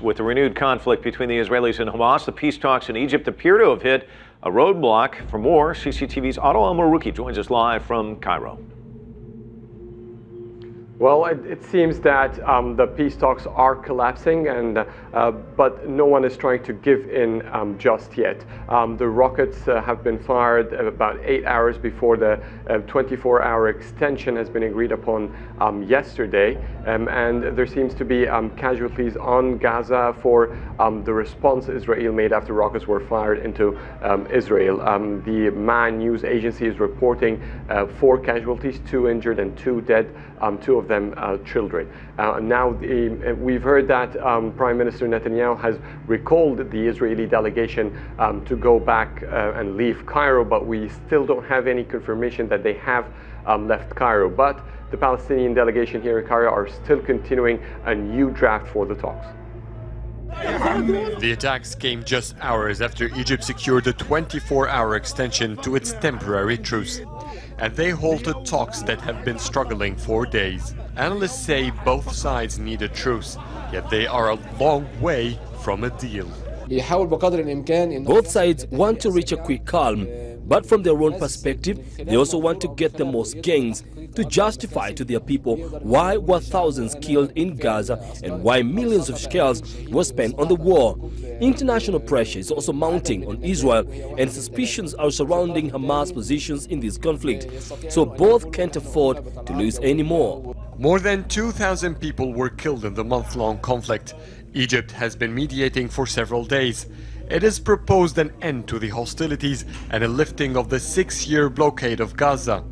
With the renewed conflict between the Israelis and Hamas, the peace talks in Egypt appear to have hit a roadblock. For more, CCTV's Otto El-Marouki joins us live from Cairo. Well, it seems that the peace talks are collapsing, but no one is trying to give in just yet. The rockets have been fired about 8 hours before the 24-hour extension has been agreed upon yesterday, and there seems to be casualties on Gaza for the response Israel made after rockets were fired into Israel. The MAN news agency is reporting 4 casualties, 2 injured and 2 dead, 2 of them children. Now we've heard that Prime Minister Netanyahu has recalled the Israeli delegation to go back and leave Cairo, but we still don't have any confirmation that they have left Cairo. But the Palestinian delegation here in Cairo are still continuing a new draft for the talks. The attacks came just hours after Egypt secured a 24-hour extension to its temporary truce, and they halted talks that have been struggling for days. Analysts say both sides need a truce, yet they are a long way from a deal. Both sides want to reach a quick calm, but from their own perspective, they also want to get the most gains to justify to their people why were thousands killed in Gaza and why millions of shekels were spent on the war. International pressure is also mounting on Israel, and suspicions are surrounding Hamas positions in this conflict, so both can't afford to lose any more. More than 2,000 people were killed in the month-long conflict. Egypt has been mediating for several days. It has proposed an end to the hostilities and a lifting of the 6-year blockade of Gaza.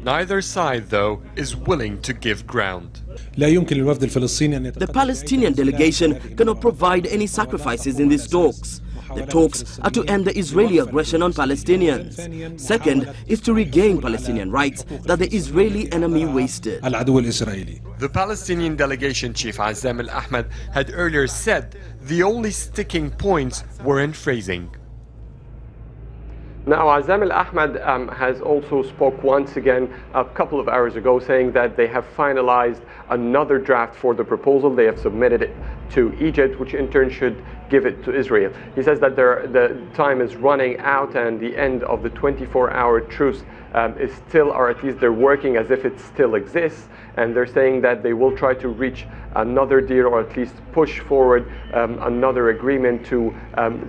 Neither side, though, is willing to give ground. The Palestinian delegation cannot provide any sacrifices in these talks. The talks are to end the Israeli aggression on Palestinians. Second is to regain Palestinian rights that the Israeli enemy wasted. The Palestinian delegation chief Azam al-Ahmad had earlier said the only sticking points were in phrasing. Now, Azam al-Ahmad has also spoke once again a couple of hours ago, saying that they have finalized another draft for the proposal. They have submitted it to Egypt, which in turn should give it to Israel. He says that the time is running out and the end of the 24-hour truce is still, or at least they're working as if it still exists, and they're saying that they will try to reach another deal, or at least push forward another agreement to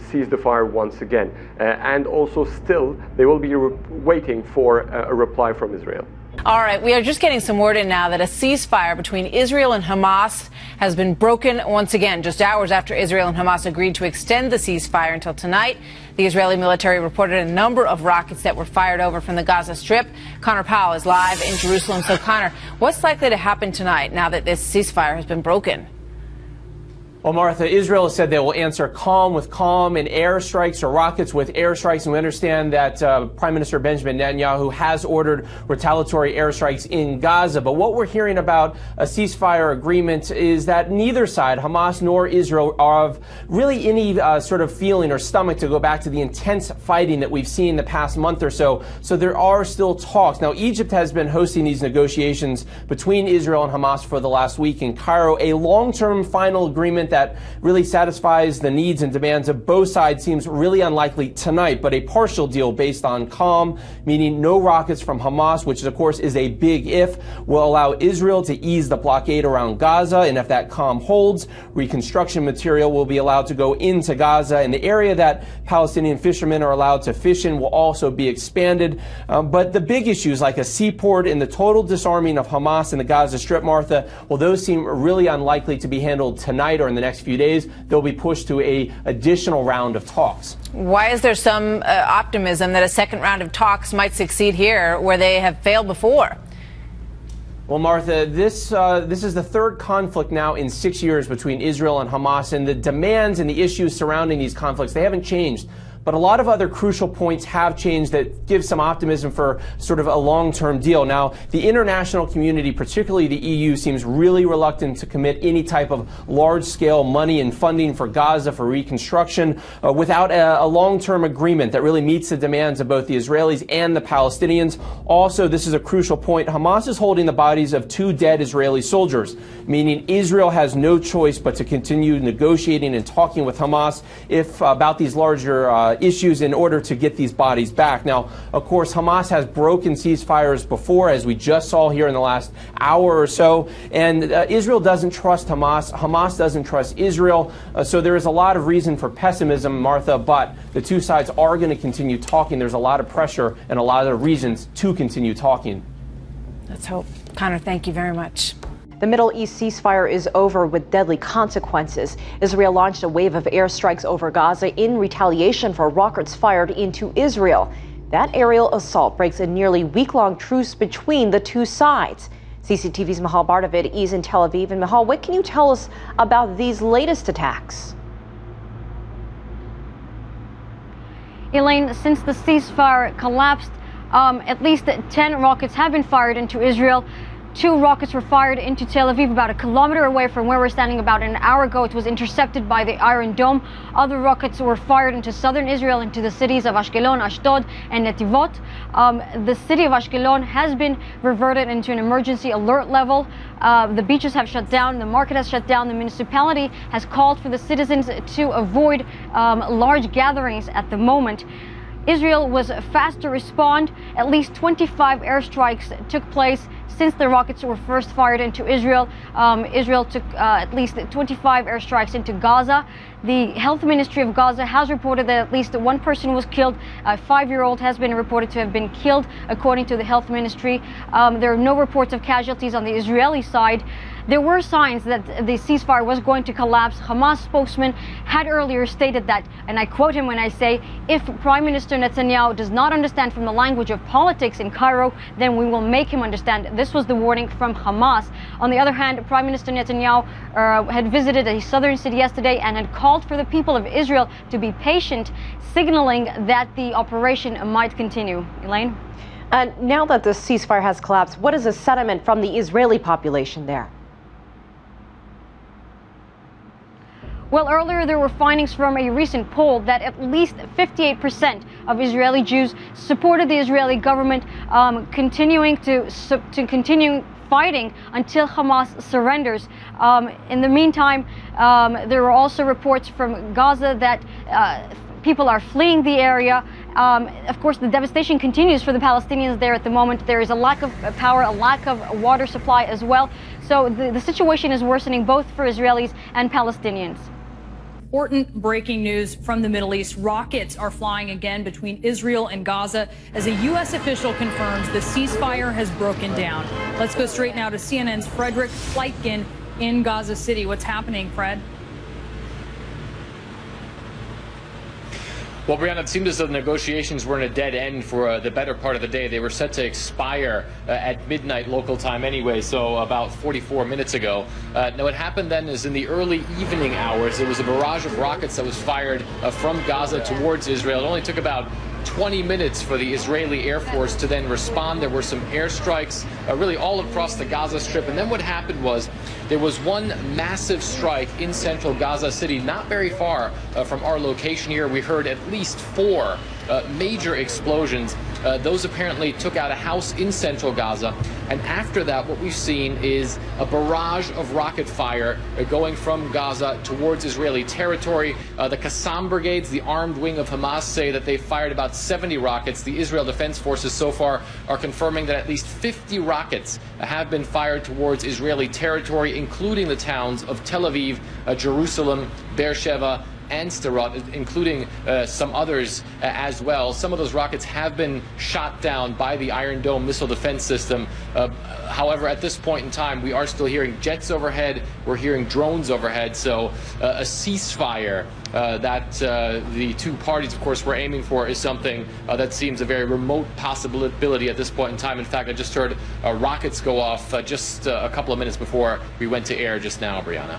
cease the fire once again. And also still, they will be waiting for a reply from Israel. All right, we are just getting some word in now that a ceasefire between Israel and Hamas has been broken once again, just hours after Israel and Hamas agreed to extend the ceasefire until tonight. The Israeli military reported a number of rockets that were fired over from the Gaza Strip. Connor Powell is live in Jerusalem. So, Connor, what's likely to happen tonight now that this ceasefire has been broken? Well, Martha, Israel has said they will answer calm with calm and airstrikes or rockets with airstrikes. And we understand that Prime Minister Benjamin Netanyahu has ordered retaliatory airstrikes in Gaza. But what we're hearing about a ceasefire agreement is that neither side, Hamas nor Israel, are of really any sort of feeling or stomach to go back to the intense fighting that we've seen the past month or so. So there are still talks. Now, Egypt has been hosting these negotiations between Israel and Hamas for the last week in Cairo. A long-term final agreement that really satisfies the needs and demands of both sides seems really unlikely tonight, but a partial deal based on calm, meaning no rockets from Hamas, which of course is a big if, will allow Israel to ease the blockade around Gaza, and if that calm holds, reconstruction material will be allowed to go into Gaza, and the area that Palestinian fishermen are allowed to fish in will also be expanded. But the big issues like a seaport and the total disarming of Hamas in the Gaza Strip, Martha, well, those seem really unlikely to be handled tonight or in the next few days. They'll be pushed to an additional round of talks. Why is there some optimism that a second round of talks might succeed here where they have failed before? Well, Martha, this is the third conflict now in 6 years between Israel and Hamas, and the demands and the issues surrounding these conflicts, they haven't changed but a lot of other crucial points have changed that give some optimism for sort of a long-term deal. Now, the international community, particularly the EU, seems really reluctant to commit any type of large-scale money and funding for Gaza for reconstruction without a long-term agreement that really meets the demands of both the Israelis and the Palestinians. Also, this is a crucial point. Hamas is holding the bodies of 2 dead Israeli soldiers, meaning Israel has no choice but to continue negotiating and talking with Hamas about these larger issues in order to get these bodies back. Now, of course, Hamas has broken ceasefires before, as we just saw here in the last hour or so, and Israel doesn't trust Hamas. Hamas doesn't trust Israel, so there is a lot of reason for pessimism, Martha, but the two sides are going to continue talking. There's a lot of pressure and a lot of reasons to continue talking. Let's hope. Connor, thank you very much. The Middle East ceasefire is over with deadly consequences. Israel launched a wave of airstrikes over Gaza in retaliation for rockets fired into Israel. That aerial assault breaks a nearly week-long truce between the two sides. CCTV's Mahal Bardavid is in Tel Aviv. And Mahal, what can you tell us about these latest attacks? Elaine, since the ceasefire collapsed, at least 10 rockets have been fired into Israel. 2 rockets were fired into Tel Aviv, about a kilometer away from where we're standing. About an hour ago, it was intercepted by the Iron Dome. Other rockets were fired into southern Israel, into the cities of Ashkelon, Ashdod, and Netivot. The city of Ashkelon has been reverted into an emergency alert level. The beaches have shut down. The market has shut down. The municipality has called for the citizens to avoid large gatherings at the moment. Israel was fast to respond. At least 25 airstrikes took place since the rockets were first fired into Israel. Israel took at least 25 airstrikes into Gaza. The health ministry of Gaza has reported that at least 1 person was killed. A 5-year-old has been reported to have been killed, according to the health ministry. There are no reports of casualties on the Israeli side. There were signs that the ceasefire was going to collapse. Hamas spokesman had earlier stated that, and I quote him when I say, if Prime Minister Netanyahu does not understand from the language of politics in Cairo, then we will make him understand. This was the warning from Hamas. On the other hand, Prime Minister Netanyahu had visited a southern city yesterday and had called for the people of Israel to be patient, signaling that the operation might continue. Elaine? And now that the ceasefire has collapsed, what is the sentiment from the Israeli population there? Well, earlier there were findings from a recent poll that at least 58% of Israeli Jews supported the Israeli government continuing fighting until Hamas surrenders. In the meantime, there were also reports from Gaza that people are fleeing the area. Of course, the devastation continues for the Palestinians there at the moment. There is a lack of power, a lack of water supply as well. So the situation is worsening both for Israelis and Palestinians. Important breaking news from the Middle East. Rockets are flying again between Israel and Gaza as a U.S. official confirms the ceasefire has broken down. Let's go straight now to CNN's Frederick Pleitgen in Gaza City. What's happening, Fred? Well, Brianna, it seemed as though the negotiations were in a dead end for the better part of the day. They were set to expire at midnight local time anyway, so about 44 minutes ago. Now, what happened then is in the early evening hours, there was a barrage of rockets that was fired from Gaza towards Israel. It only took about 20 minutes for the Israeli Air Force to then respond. There were some airstrikes really all across the Gaza Strip. And then what happened was there was one massive strike in central Gaza City, not very far from our location here. We heard at least 4 major explosions. Those apparently took out a house in central Gaza. And after that, what we've seen is a barrage of rocket fire going from Gaza towards Israeli territory. The Qassam brigades, the armed wing of Hamas, say that they fired about 70 rockets. The Israel Defense Forces so far are confirming that at least 50 rockets have been fired towards Israeli territory, including the towns of Tel Aviv, Jerusalem, Beersheba, and Sderot, including some others as well. Some of those rockets have been shot down by the Iron Dome missile defense system. However, at this point in time, we are still hearing jets overhead. We're hearing drones overhead. So a ceasefire that the two parties, of course, were aiming for is something that seems a very remote possibility at this point in time. In fact, I just heard rockets go off just a couple of minutes before we went to air just now, Brianna.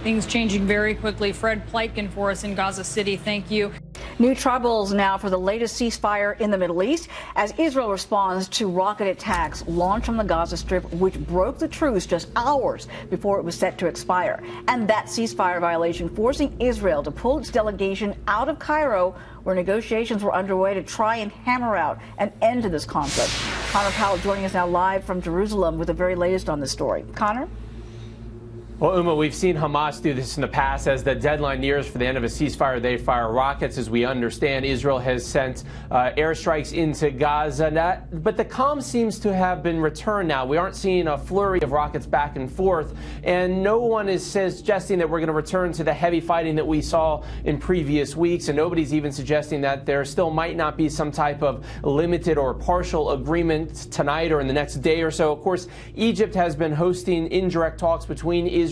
Things changing very quickly. Fred Pleitgen for us in Gaza City. Thank you. New troubles now for the latest ceasefire in the Middle East as Israel responds to rocket attacks launched from the Gaza Strip, which broke the truce just hours before it was set to expire. And that ceasefire violation forcing Israel to pull its delegation out of Cairo, where negotiations were underway to try and hammer out an end to this conflict. Connor Powell joining us now live from Jerusalem with the very latest on this story. Connor? Well, Uma, we've seen Hamas do this in the past. As the deadline nears for the end of a ceasefire, they fire rockets. As we understand, Israel has sent airstrikes into Gaza. But the calm seems to have been returned now. We aren't seeing a flurry of rockets back and forth. And no one is suggesting that we're going to return to the heavy fighting that we saw in previous weeks. And nobody's even suggesting that there still might not be some type of limited or partial agreement tonight or in the next day or so. Of course, Egypt has been hosting indirect talks between Israel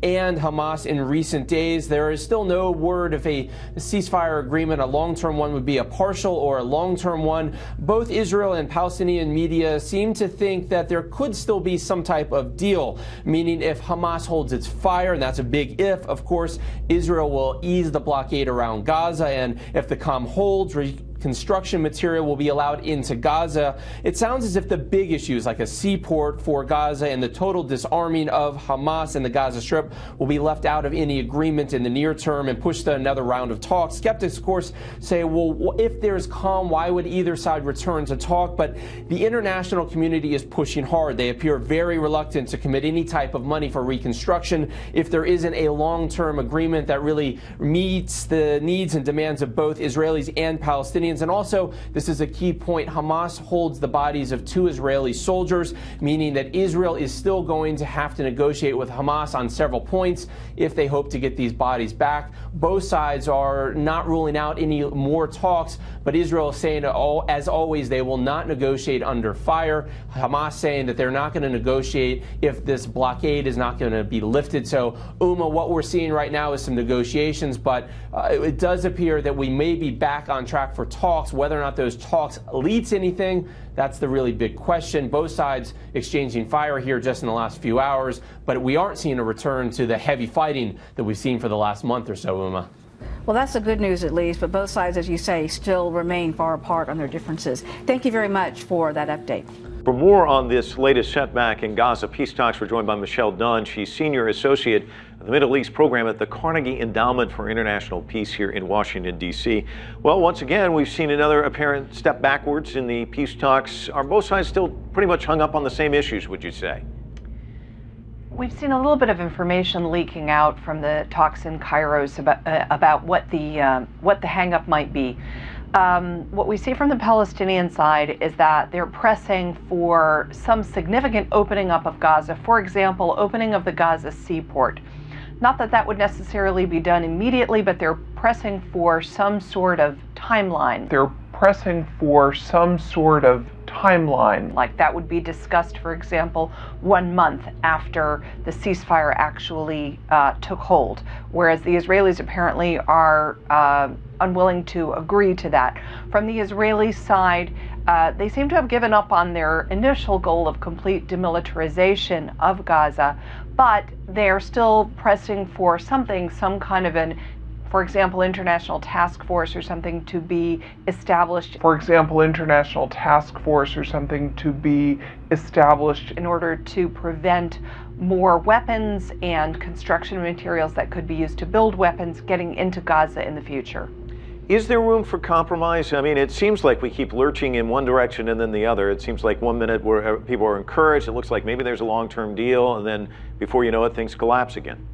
and Hamas in recent days. There is still no word if a ceasefire agreement, a long-term one, would be a partial or a long-term one. Both Israel and Palestinian media seem to think that there could still be some type of deal, meaning if Hamas holds its fire, and that's a big if, of course, Israel will ease the blockade around Gaza, and if the calm holds, construction material will be allowed into Gaza. It sounds as if the big issues like a seaport for Gaza and the total disarming of Hamas and the Gaza Strip will be left out of any agreement in the near term and pushed to another round of talks. Skeptics, of course, say, well, if there's calm, why would either side return to talk? But the international community is pushing hard. They appear very reluctant to commit any type of money for reconstruction if there isn't a long-term agreement that really meets the needs and demands of both Israelis and Palestinians. And also, this is a key point, Hamas holds the bodies of 2 Israeli soldiers, meaning that Israel is still going to have to negotiate with Hamas on several points if they hope to get these bodies back. Both sides are not ruling out any more talks, but Israel is saying, as always, they will not negotiate under fire. Hamas saying that they're not going to negotiate if this blockade is not going to be lifted. So, Uma, what we're seeing right now is some negotiations, but it does appear that we may be back on track for talks. Whether or not those talks lead to anything, that's the really big question. Both sides exchanging fire here just in the last few hours, but we aren't seeing a return to the heavy fighting that we've seen for the last month or so, Uma. Well, that's the good news at least, but both sides, as you say, still remain far apart on their differences. Thank you very much for that update. For more on this latest setback in Gaza peace talks, we're joined by Michelle Dunn. She's Senior Associate of the Middle East Program at the Carnegie Endowment for International Peace here in Washington, D.C. Well, once again, we've seen another apparent step backwards in the peace talks. Are both sides still pretty much hung up on the same issues, would you say? We've seen a little bit of information leaking out from the talks in Cairo about what the hang-up might be. What we see from the Palestinian side is that they're pressing for some significant opening up of Gaza. For example, opening of the Gaza seaport. Not that that would necessarily be done immediately, but they're pressing for some sort of timeline. Like that would be discussed, for example, 1 month after the ceasefire actually took hold, whereas the Israelis apparently are unwilling to agree to that. From the Israeli side, they seem to have given up on their initial goal of complete demilitarization of Gaza, but they're still pressing for something, some kind of an, for example, international task force or something to be established. In order to prevent more weapons and construction materials that could be used to build weapons getting into Gaza in the future. Is there room for compromise? I mean, it seems like we keep lurching in one direction and then the other. It seems like 1 minute where people are encouraged, it looks like maybe there's a long-term deal, and then before you know it, things collapse again.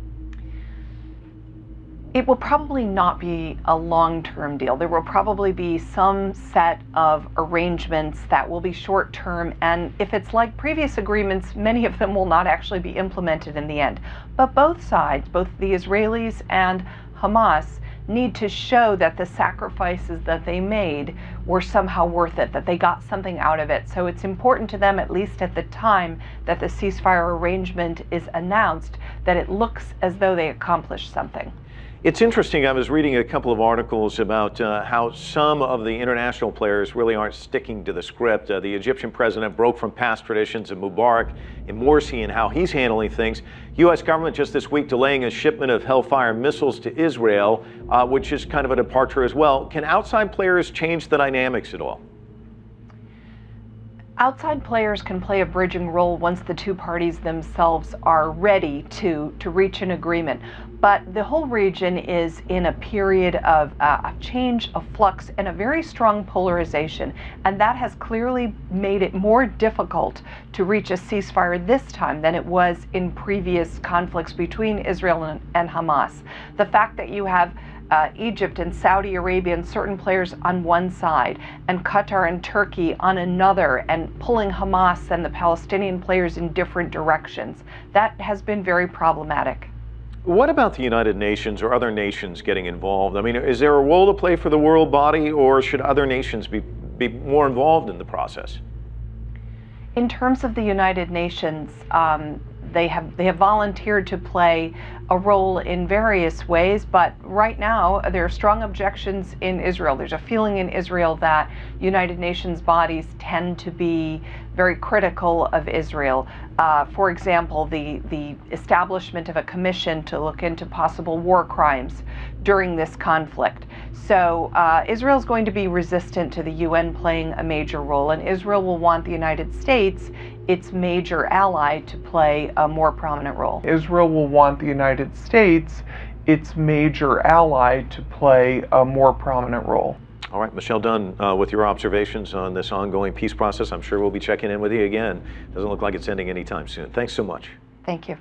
It will probably not be a long-term deal. There will probably be some set of arrangements that will be short-term, and if it's like previous agreements, many of them will not actually be implemented in the end. But both sides, both the Israelis and Hamas, need to show that the sacrifices that they made were somehow worth it, that they got something out of it. So it's important to them, at least at the time that the ceasefire arrangement is announced, that it looks as though they accomplished something. It's interesting. I was reading a couple of articles about how some of the international players really aren't sticking to the script. The Egyptian president broke from past traditions of Mubarak and Morsi and how he's handling things. U.S. government just this week delaying a shipment of Hellfire missiles to Israel, which is kind of a departure as well. Can outside players change the dynamics at all? Outside players can play a bridging role once the two parties themselves are ready to reach an agreement. But the whole region is in a period of change, of flux, and a very strong polarization. And that has clearly made it more difficult to reach a ceasefire this time than it was in previous conflicts between Israel and Hamas. The fact that you have Egypt and Saudi Arabia and certain players on one side, and Qatar and Turkey on another, and pulling Hamas and the Palestinian players in different directions. That has been very problematic. What about the United Nations or other nations getting involved? I mean, is there a role to play for the world body, or should other nations be more involved in the process? In terms of the United Nations, they have volunteered to play a role in various ways, but right now there are strong objections in Israel. There's a feeling in Israel that United Nations bodies tend to be very critical of Israel. For example, the establishment of a commission to look into possible war crimes during this conflict. So Israel is going to be resistant to the UN playing a major role, and Israel will want the United States, its major ally, to play a more prominent role. Israel will want the United States, its major ally, to play a more prominent role. All right, Michelle Dunn, with your observations on this ongoing peace process, I'm sure we'll be checking in with you again. Doesn't look like it's ending anytime soon. Thanks so much. Thank you.